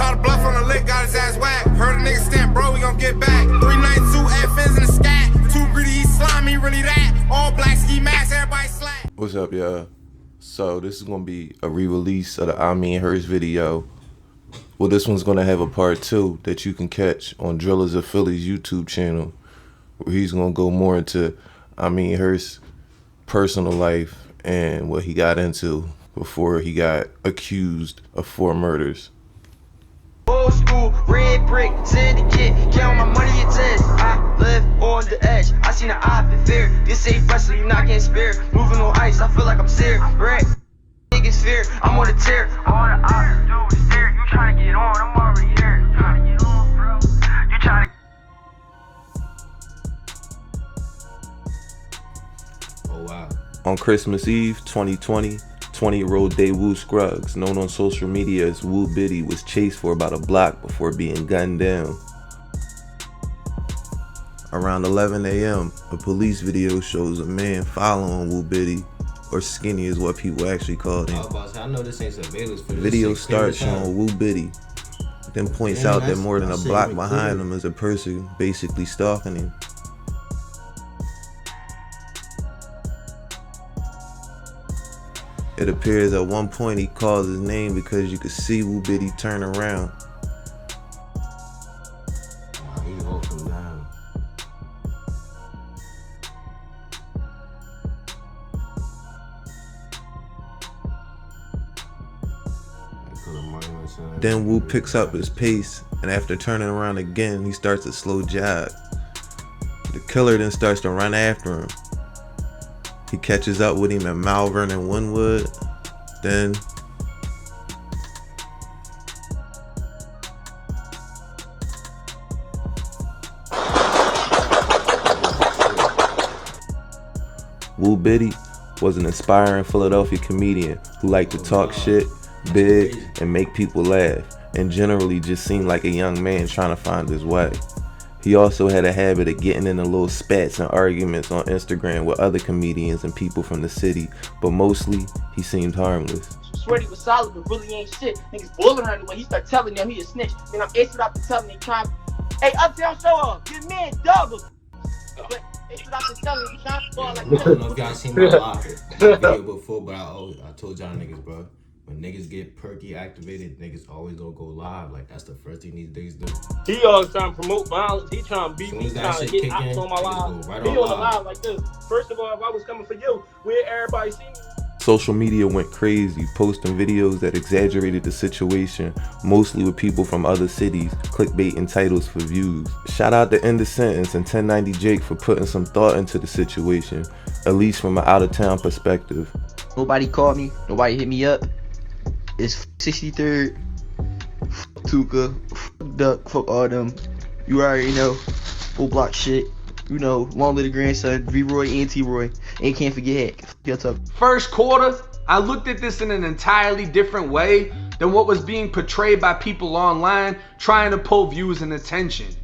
Try to bluff on the lick, got his ass whacked. Heard a nigga stamp, bro, we gon' get back. 392 F-Fins in the scat. Too greedy, he slime, he really that. All black ski masks, everybody slack. What's up, y'all? So this is gonna be a re-release of the Ameen Hurst video. Well, this one's gonna have a part 2 that you can catch on Drillers of Philly's YouTube channel, where he's gonna go more into Ameen Hurst's personal life and what he got into before he got accused of 4 murders. Old school, red brick, syndicate, count my money in test. I live on the edge, I seen an eye for fear. This ain't wrestling, you not getting spared. Moving on ice, I feel like I'm serious. Red, niggas fear, I'm on the tear. All the options do is stare. You trying to get on, I'm already here. You trying to get on, bro. You trying to. Oh, wow. On Christmas Eve 2020, 20-year-old Daewoo Scruggs, known on social media as Woo Biddy, was chased for about a block before being gunned down. Around 11 a.m., a police video shows a man following Woo Biddy, or Skinny is what people actually called him. I know this ain't surveillance for the video starts showing Woo Biddy, then points out that more than a block behind him is a person basically stalking him. It appears at one point he calls his name because you could see Woo Biddy turn around. He holds him down. Then Woo picks up his pace, and after turning around again, he starts a slow jog. The killer then starts to run after him. He catches up with him at Malvern and Wynwood. Then Woo Biddy was an aspiring Philadelphia comedian who liked to talk shit, big, and make people laugh, and generally just seemed like a young man trying to find his way. He also had a habit of getting into little spats and arguments on Instagram with other comedians and people from the city, but mostly he seemed harmless. Swear he was solid, but really ain't shit. Niggas bullying her when he start telling them he a snitch. Then I'm acing out to telling him trying. Hey, Uptown, show up. Your man double. But acing out to telling him trying to fall like that. I don't know if y'all seen my live video before, but I told y'all niggas, bro. When niggas get perky activated, niggas always don't go live. Like, that's the first thing these niggas do. He always trying to promote violence. He trying to beat me. He trying to get ops on my live. Right he on the live like this. First of all, if I was coming for you, where everybody see me? Social media went crazy, posting videos that exaggerated the situation, mostly with people from other cities, clickbaiting titles for views. Shout out to End of Sentence and 1090 Jake for putting some thought into the situation, at least from an out-of-town perspective. Nobody called me, nobody hit me up. It's 63rd, Tuka, Duck, fuck all them. You already know, full block shit. You know, long little grandson, V-Roy and T-Roy. And can't forget Hack. First quarter, I looked at this in an entirely different way than what was being portrayed by people online trying to pull views and attention.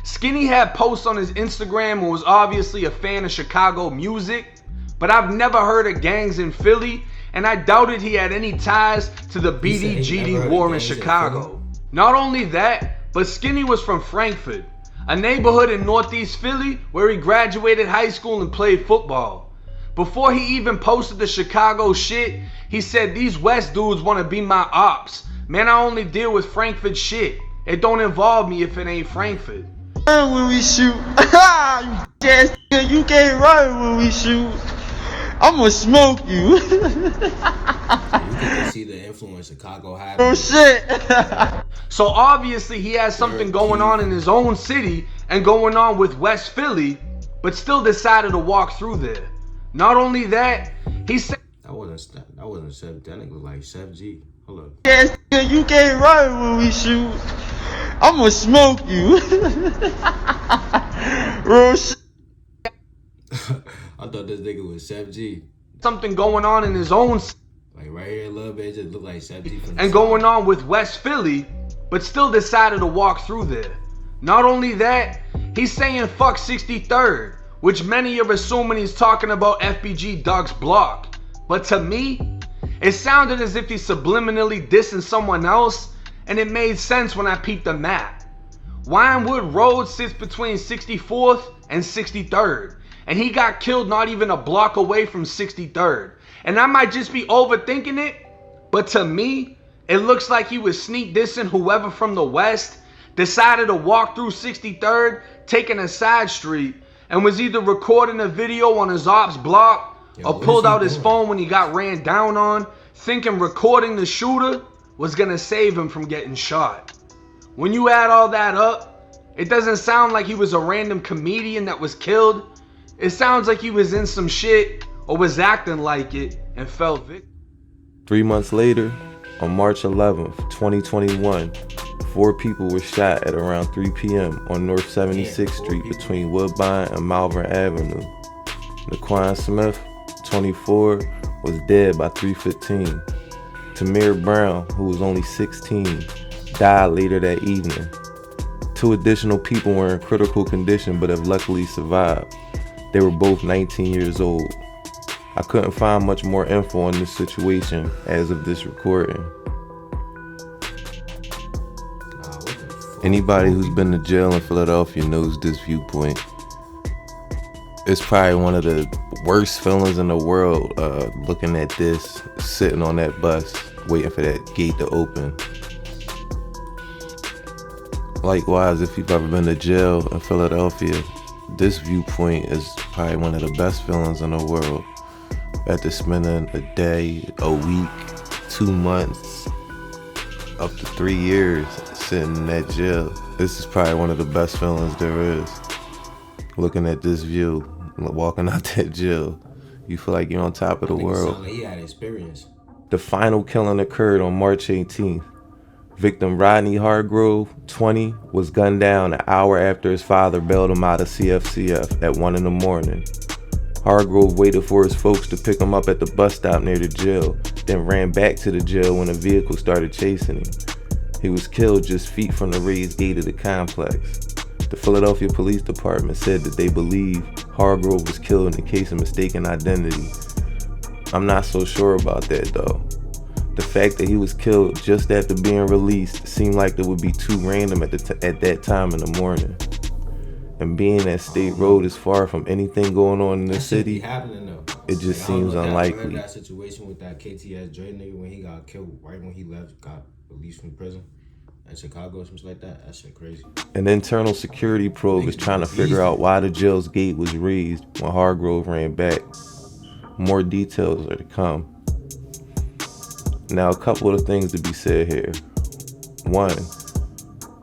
Skinny had posts on his Instagram and was obviously a fan of Chicago music, but I've never heard of gangs in Philly, and I doubted he had any ties to the BDGD war in Chicago. Not only that, but Skinny was from Frankfurt, a neighborhood in Northeast Philly where he graduated high school and played football. Before he even posted the Chicago shit, he said, "These West dudes wanna be my ops. Man, I only deal with Frankfurt shit. It don't involve me if it ain't Frankfurt." When we shoot, you ass nigga, you can't run when we shoot. I'ma smoke you. You can see the influence Chicago had. Oh shit. So obviously he has something going on in his own city and going on with West Philly, but still decided to walk through there. Not only that, he said that wasn't Seb. That nigga was like Seb G. Hold up. Yes, you can't run when we shoot. I'ma smoke you. Real shit. I thought this nigga was Seb G. something going on in his own like right here a little bit, it just looked like Seb G. and going on with West Philly, but still decided to walk through there. Not only that, he's saying fuck 63rd, which many are assuming he's talking about FBG Doug's block. But to me, it sounded as if he's subliminally dissing someone else, and it made sense when I peeped the map. Winewood Road sits between 64th and 63rd, and he got killed not even a block away from 63rd. And I might just be overthinking it, but to me, it looks like he was sneak dissing whoever from the west, decided to walk through 63rd, taking a side street, and was either recording a video on his ops block or pulled out his phone when he got ran down on, thinking recording the shooter was gonna save him from getting shot. When you add all that up, it doesn't sound like he was a random comedian that was killed. It sounds like he was in some shit or was acting like it and fell victim. 3 months later, on March 11th, 2021, 4 people were shot at around 3 p.m. on North 76th Street between Woodbine and Malvern Avenue. Naquan Smith, 24, was dead by 3:15. Tamir Brown, who was only 16, died later that evening. 2 additional people were in critical condition but have luckily survived. They were both 19 years old. I couldn't find much more info on this situation as of this recording. Anybody who's been to jail in Philadelphia knows this viewpoint. It's probably one of the worst feelings in the world, looking at this, sitting on that bus, waiting for that gate to open. Likewise, if you've ever been to jail in Philadelphia, this viewpoint is probably one of the best feelings in the world. After spending a day, a week, 2 months, up to 3 years sitting in that jail, this is probably one of the best feelings there is. Looking at this view, walking out that jail, you feel like you're on top of the world. Like he had experience. The final killing occurred on March 18th. Victim Rodney Hargrove, 20, was gunned down an hour after his father bailed him out of CFCF at 1 in the morning. Hargrove waited for his folks to pick him up at the bus stop near the jail, then ran back to the jail when a vehicle started chasing him. He was killed just feet from the raised gate of the complex. The Philadelphia Police Department said that they believe Hargrove was killed in the case of mistaken identity. I'm not so sure about that though. The fact that he was killed just after being released seemed like it would be too random at that time in the morning. And being that State Road is far from anything going on in the city, it just seems unlikely. Remember that situation with that KTS Dre nigga when he got killed right when he left, got released from prison in Chicago or something like that? That shit crazy. An internal security probe is trying to figure out why the jail's gate was raised when Hargrove ran back. More details are to come. Now, a couple of things to be said here. 1,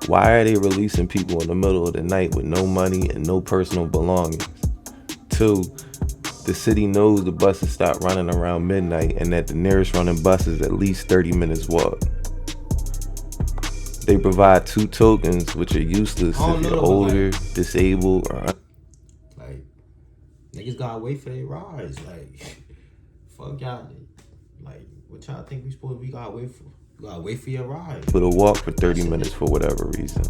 why are they releasing people in the middle of the night with no money and no personal belongings? 2, the city knows the buses stop running around midnight and that the nearest running bus is at least 30 minutes walk. They provide 2 tokens which are useless if you're older, disabled, or like niggas gotta wait for their rides. Like fuck y'all. Like what y'all think we gotta wait for? We gotta wait for your ride. But a walk for 30 minutes for whatever reason.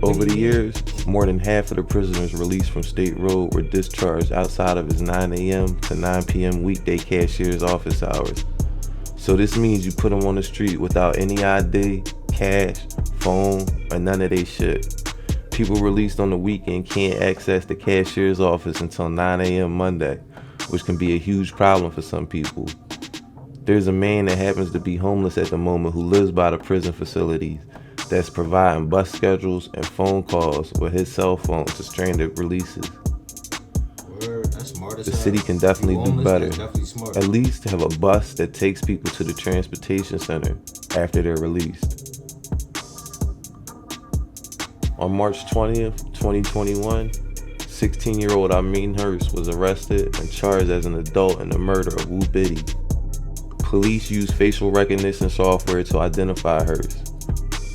Over the years, more than half of the prisoners released from State Road were discharged outside of his 9 a.m. to 9 p.m. weekday cashier's office hours. So this means you put them on the street without any ID, cash, phone, or none of they shit. People released on the weekend can't access the cashier's office until 9 a.m. Monday, which can be a huge problem for some people. There's a man that happens to be homeless at the moment who lives by the prison facilities that's providing bus schedules and phone calls with his cell phone to stranded releases. Word, that's smart as The hell. city can definitely do better. That's definitely smart. At least have a bus that takes people to the transportation center after they're released. On March 20th, 2021, 16-year-old Ameen Hurst was arrested and charged as an adult in the murder of Wu Biddy. Police used facial recognition software to identify Hurst.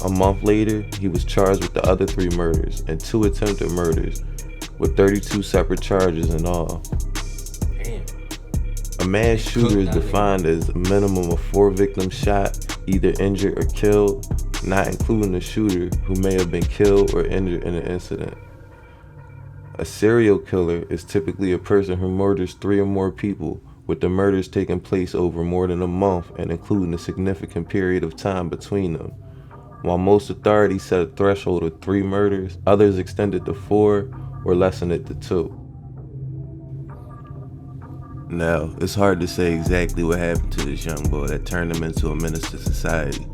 A month later, he was charged with the other 3 murders and 2 attempted murders, with 32 separate charges in all. Damn. A mass shooter is defined as a minimum of 4 victims shot, either injured or killed, not including the shooter who may have been killed or injured in the incident. A serial killer is typically a person who murders 3 or more people with the murders taking place over more than a month and including a significant period of time between them. While most authorities set a threshold of 3 murders, others extended to 4 or lessened it to 2. Now, it's hard to say exactly what happened to this young boy that turned him into a menace to society.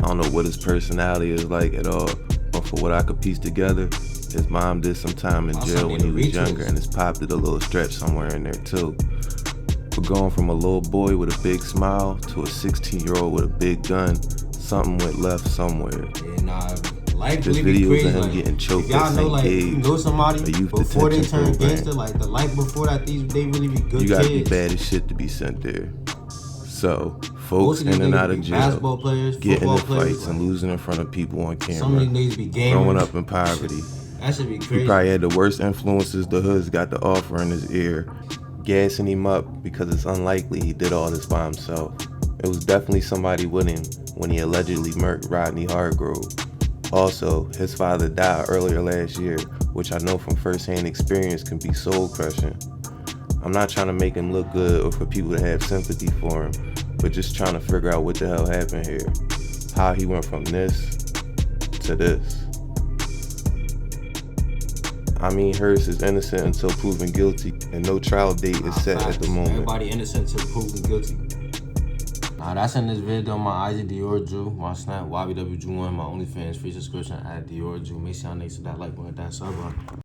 I don't know what his personality is like at all, but for what I could piece together, his mom did some time in jail when he was younger, and his pop did a little stretch somewhere in there too. But going from a little boy with a big smile to a 16-year-old with a big gun, something went left somewhere. Yeah, nah, life There's really be videos crazy. of him Like, getting choked y'all at know, St. like, you Gabe's, know somebody a youth before they detention turn program. gangster, like the life before that, they really be good You gotta kids. be bad as shit to be sent there. So, Most folks of these in and niggas out of be jail, basketball players, getting football in players, fights and like, losing in front of people on some of camera, these niggas be gamers. growing up in poverty. That should be He crazy. probably had the worst influences the hood's got to offer in his ear, gassing him up because it's unlikely he did all this by himself. It was definitely somebody with him when he allegedly murdered Rodney Hargrove. Also, his father died earlier last year, which I know from firsthand experience can be soul crushing. I'm not trying to make him look good or for people to have sympathy for him, but just trying to figure out what the hell happened here. How he went from this to this. Ameen Hurst is innocent until proven guilty, and no trial date is set at the moment. Everybody innocent until proven guilty. That's in this video on my IG, DiorJew, my Snap, YBWJew1, my OnlyFans, free subscription at DiorJew. Make sure y'all niggas hit that like button, that sub button.